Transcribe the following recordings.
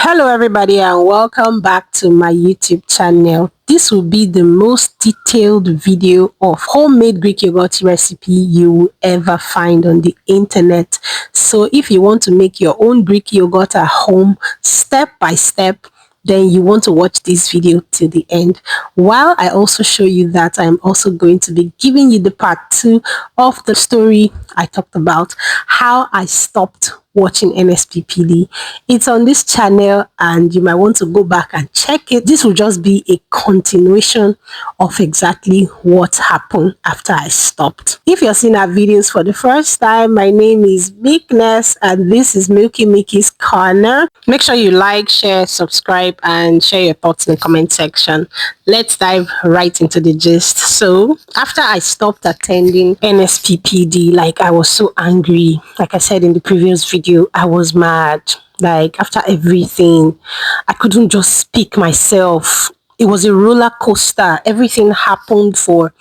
Hello everybody and welcome back to my YouTube channel. This will be the most detailed video of homemade Greek yogurt recipe you will ever find on the internet. So if you want to make your own Greek yogurt at home step by step, then you want to watch this video to the end. While I also show you that, I'm also going to be giving you the part 2 of the story I talked about, how I stopped watching Nsppd. It's on this channel and you might want to go back and check it. This will just be a continuation of exactly what happened after I stopped. If you're seeing our videos for the first time, my name is Meekness and this is Milky Mickey's Corner. Make sure you like, share, subscribe and share your thoughts in the comment section. Let's dive right into the gist. So after I stopped attending Nsppd, like I was so angry. Like I said in the previous video, I was mad. Like after everything, I couldn't just speak myself. It was a roller coaster. Everything happened for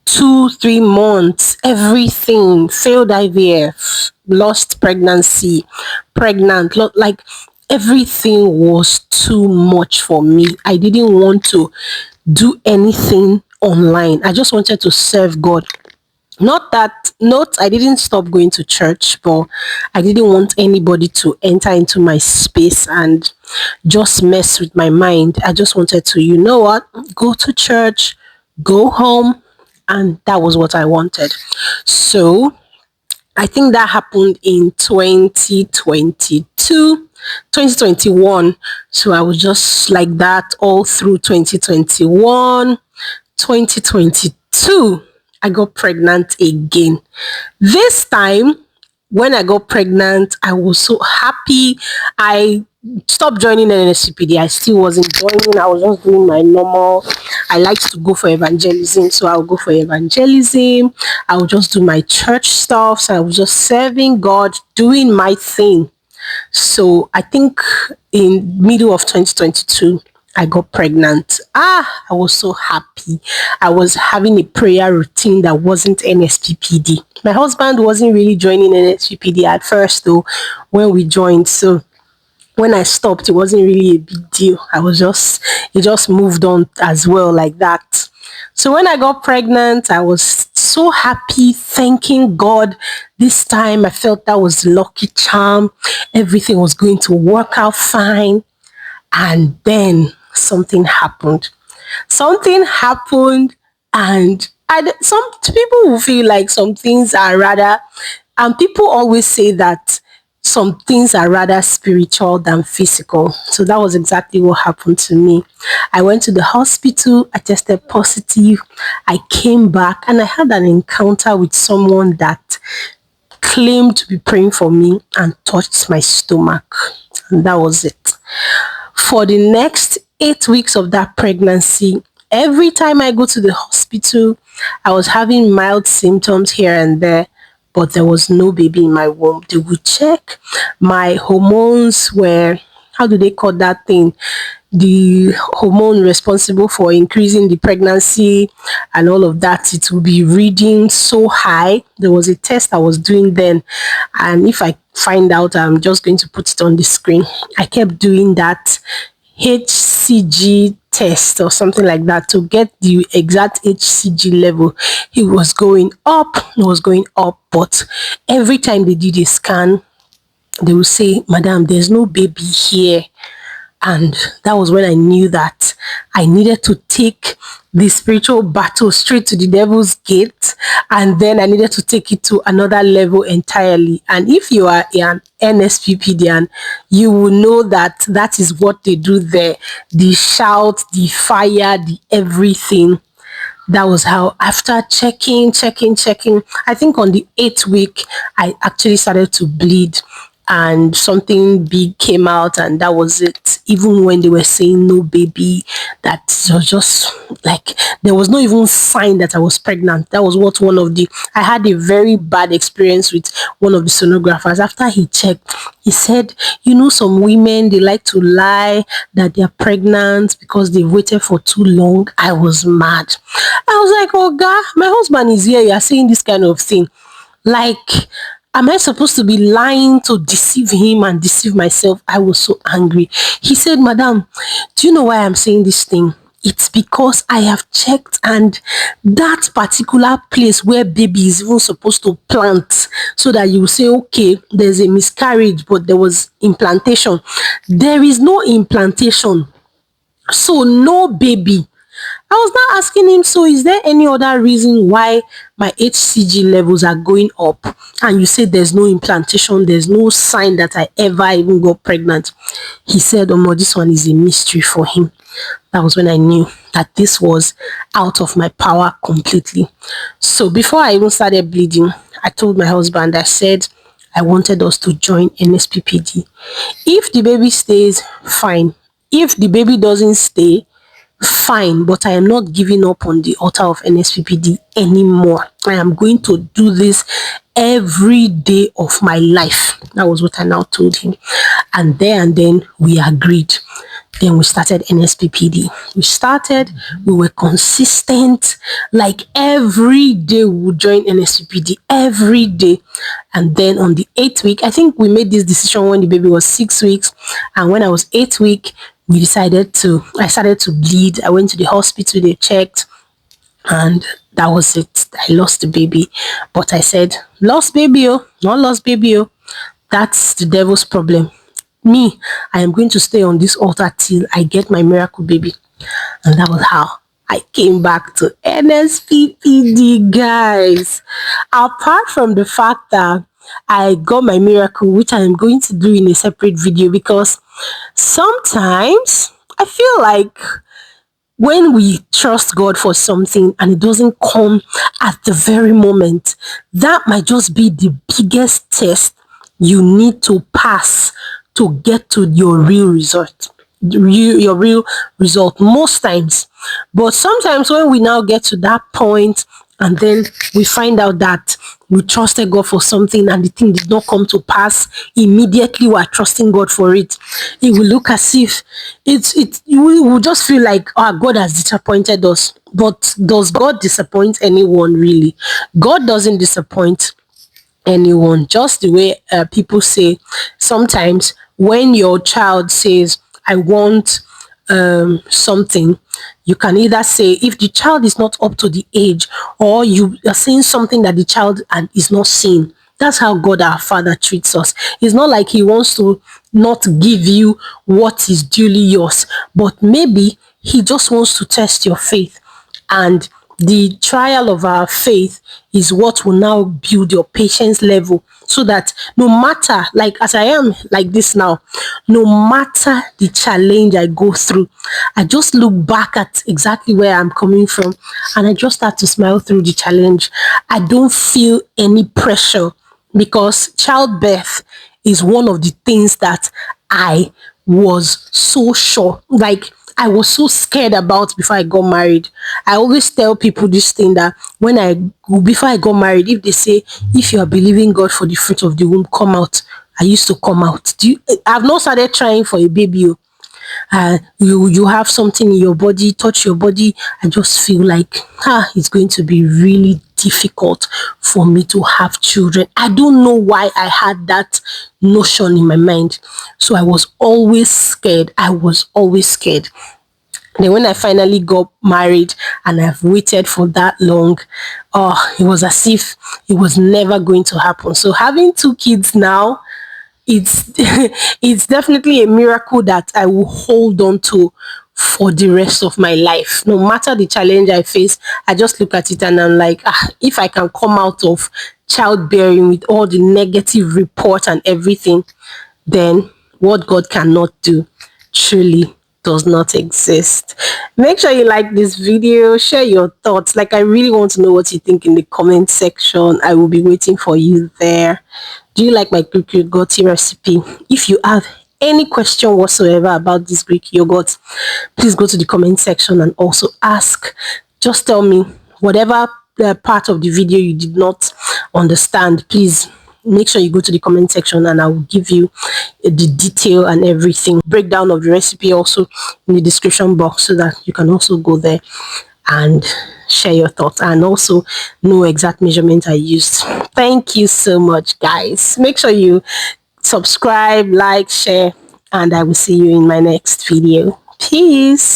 2-3 months. Everything, failed IVF, lost pregnancy, pregnant, like everything was too much for me. I didn't want to do anything online. I just wanted to serve God. I didn't stop going to church, but I didn't want anybody to enter into my space and just mess with my mind. I just wanted to, you know what, go to church, go home, and that was what I wanted. So I think that happened in 2021. So I was just like that all through 2021. 2022, I got pregnant again. This time, when I got pregnant, I was so happy. I stopped joining Nsppd. I still wasn't joining. I was just doing my normal. I liked to go for evangelism, so I'll go for evangelism. I'll just do my church stuff. So I was just serving God, doing my thing. So I think in middle of 2022, I got pregnant. I was so happy. I was having a prayer routine that wasn't Nsppd. My husband wasn't really joining Nsppd at first though, when we joined. So when I stopped, it wasn't really a big deal. It just moved on as well like that. So when I got pregnant, I was so happy, thanking God. This time I felt that was the lucky charm. Everything was going to work out fine. And then something happened. And some people will feel like some things are rather, and people always say that some things are rather spiritual than physical. So that was exactly what happened to me. I went to the hospital, I tested positive, I came back and I had an encounter with someone that claimed to be praying for me and touched my stomach. And that was it. For the next 8 weeks of that pregnancy, every time I go to the hospital, I was having mild symptoms here and there, but there was no baby in my womb. They would check. My hormones were, how do they call that thing? The hormone responsible for increasing the pregnancy and all of that, it will be reading so high. There was a test I was doing then, and if I find out, I'm just going to put it on the screen. I kept doing that HCG test or something like that to get the exact HCG level. It was going up, but every time they did a scan, they would say, "Madam, there's no baby here." And that was when I knew that I needed to take the spiritual battle straight to the devil's gate, and then I needed to take it to another level entirely. And if you are an Nsppdian, you will know that that is what they do there. The shout, the fire, the everything. That was how, after checking, I think on the 8th week, I actually started to bleed. And something big came out, and that was it. Even when they were saying no baby, that was just like, there was no even sign that I was pregnant. That was what I had a very bad experience with one of the sonographers. After he checked, he said, you know, some women, they like to lie that they're pregnant because they waited for too long. I was mad. I was like, oh God, my husband is here, you're saying this kind of thing. Like, Am I supposed to be lying to deceive him and deceive myself? I was so angry. He said, Madam, do you know why I'm saying this thing? It's because I have checked, and that particular place where baby is even supposed to plant, so that you say, okay, there's a miscarriage, but there was implantation. There is no implantation, so no baby. I was now asking him, so is there any other reason why my HCG levels are going up? And you say there's no implantation, there's no sign that I ever even got pregnant. He said, oh, this one is a mystery for him. That was when I knew that this was out of my power completely. So before I even started bleeding, I told my husband, I said, I wanted us to join Nsppd. If the baby stays, fine. If the baby doesn't stay, fine, but I am not giving up on the altar of Nsppd anymore. I am going to do this every day of my life. That was what I now told him. And then we agreed. Then we started Nsppd. We were consistent. Like every day we would join Nsppd, every day. And then on the 8th week, I think we made this decision when the baby was 6 weeks. And when I was 8th week, I started to bleed. I went to the hospital, they checked, and that was it. I lost the baby. But I said, lost baby, oh, not lost baby, oh. That's the devil's problem. Me, I am going to stay on this altar till I get my miracle baby. And that was how I came back to Nsppd, guys. Apart from the fact that I got my miracle, which I am going to do in a separate video, because sometimes I feel like when we trust God for something and it doesn't come at the very moment, that might just be the biggest test you need to pass to get to your real result. Your real result most times. But sometimes when we now get to that point and then we find out that we trusted God for something and the thing did not come to pass, immediately we are trusting God for it. It will look as if we will just feel like, oh, God has disappointed us. But does God disappoint anyone really? God doesn't disappoint anyone. Just the way people say sometimes when your child says, I want something, you can either say, if the child is not up to the age, or you are saying something that the child is not seeing. That's how God our Father treats us. It's not like he wants to not give you what is duly yours, but maybe he just wants to test your faith. And the trial of our faith is what will now build your patience level, so that no matter, like as I am like this now, no matter the challenge I go through, I just look back at exactly where I'm coming from and I just start to smile through the challenge. I don't feel any pressure, because childbirth is one of the things that I was so sure, like I was so scared about before I got married. I always tell people this thing, that before I got married, if they say, if you are believing God for the fruit of the womb, come out. I used to come out. I've not started trying for a baby. You have something in your body, touch your body. I just feel like it's going to be really difficult for me to have children. I don't know why I had that notion in my mind. So I was always scared. Then when I finally got married and I've waited for that long, it was as if it was never going to happen. So having 2 kids now, it's it's definitely a miracle that I will hold on to for the rest of my life. No matter the challenge I face, I just look at it and I'm like, if I can come out of childbearing with all the negative report and everything, then what God cannot do truly does not exist. Make sure you like this video, share your thoughts. Like, I really want to know what you think in the comment section. I will be waiting for you there. Do you like my Greek yogurt recipe? If you have any question whatsoever about this Greek yogurt, please go to the comment section and also ask. Just tell me whatever part of the video you did not understand. Please make sure you go to the comment section and I will give you the detail and everything. Breakdown of the recipe also in the description box, so that you can also go there and share your thoughts, and also know exact measurement I used. Thank you so much, guys. Make sure you subscribe, like, share, and I will see you in my next video. Peace.